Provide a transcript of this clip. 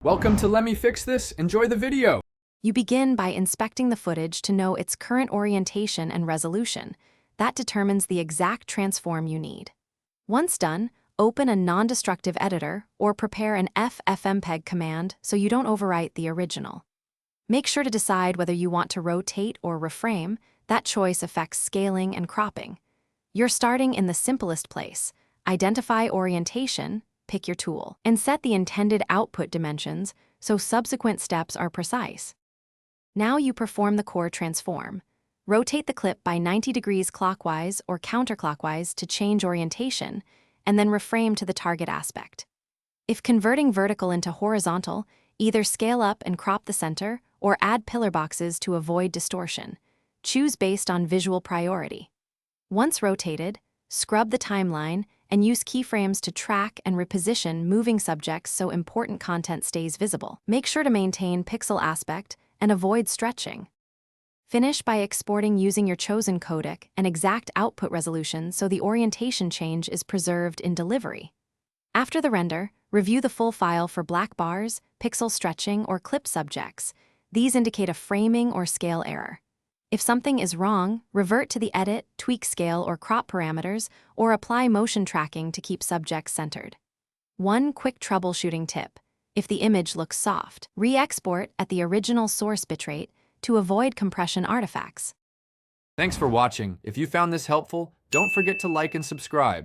Welcome to Let Me Fix This. Enjoy the video. You begin by inspecting the footage to know its current orientation and resolution. That determines the exact transform you need. Once done, open a non-destructive editor or prepare an FFmpeg command so you don't overwrite the original. Make sure to decide whether you want to rotate or reframe. That choice affects scaling and cropping. You're starting in the simplest place. Identify orientation, pick your tool, and set the intended output dimensions so subsequent steps are precise. Now you perform the core transform. Rotate the clip by 90 degrees clockwise or counterclockwise to change orientation, and then reframe to the target aspect. If converting vertical into horizontal, either scale up and crop the center or add pillar boxes to avoid distortion. Choose based on visual priority. Once rotated, scrub the timeline and use keyframes to track and reposition moving subjects so important content stays visible. Make sure to maintain pixel aspect and avoid stretching. Finish by exporting using your chosen codec and exact output resolution so the orientation change is preserved in delivery. After the render, review the full file for black bars, pixel stretching, or clip subjects. These indicate a framing or scale error. If something is wrong, revert to the edit, tweak scale or crop parameters, or apply motion tracking to keep subjects centered. One quick troubleshooting tip: if the image looks soft, re-export at the original source bitrate to avoid compression artifacts. Thanks for watching. If you found this helpful, don't forget to like and subscribe.